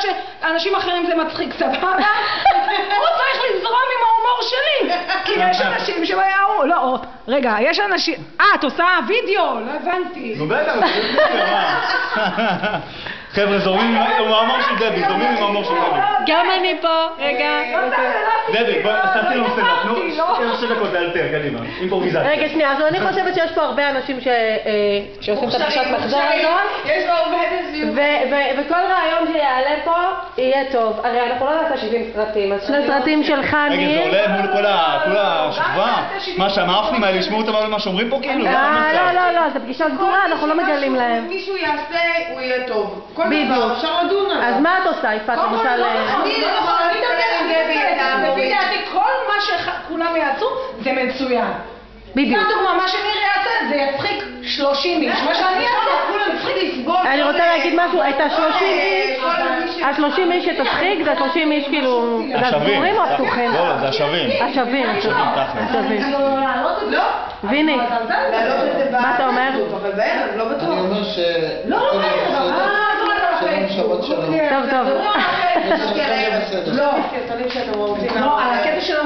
שאנשים אחרים זה מצחיק, סבבה? הוא צריך לזרום עם ההומור שלי, כי יש אנשים שבאו, לא, רגע, יש אנשים, את עושה וידאו, לא הבנתי. נו בטח, חבר'ה, זורמים עם ההומור של דבי, זורמים עם ההומור של דבי. גם אני פה, רגע. דבי, בואי, עשיתי לנו סטנדאפ, נו, 2 דקות לאלתר, קדימה, אימפרוביזציה. רגע, שנייה, אז אני חושבת שיש פה הרבה אנשים שעושים את הפגישת מחזור הזאת. יש לו עובדת וכל רעיון שיעלה פה יהיה טוב. הרי אנחנו לא נעשה 70 סרטים, אז 2 סרטים של חני. רגע, זה עולה מול כל השכבה? מה, שהמאפנים האלה ישמעו אותם על מה שאומרים פה כאילו? לא, זה פגישה סגורה, אנחנו לא מגלים להם. מישהו יעשה, הוא יהיה טוב. בדיוק. אפשר לדון עליו. אז מה את עושה, יפעת, למשל? אני מדבר עם גבי, לפי דעתי כל מה שכולם יעשו זה מצוין. בדיוק. דוגמה, מה שמירי יעשה זה יצחיק 30 איש, מה שאני אעשה, כולם צריכים לסבול. אני רוצה להגיד משהו, את ה-30 איש שתצחיק, זה 30 איש כאילו, זה הסגורים או הפתוחים? לא, זה השווים. השווים. לא. ויני, מה אתה אומר? אבל בערב, לא בטוח. אני אומר ש... לא, שלום, שבת שלום. טוב. לא, על הקטע של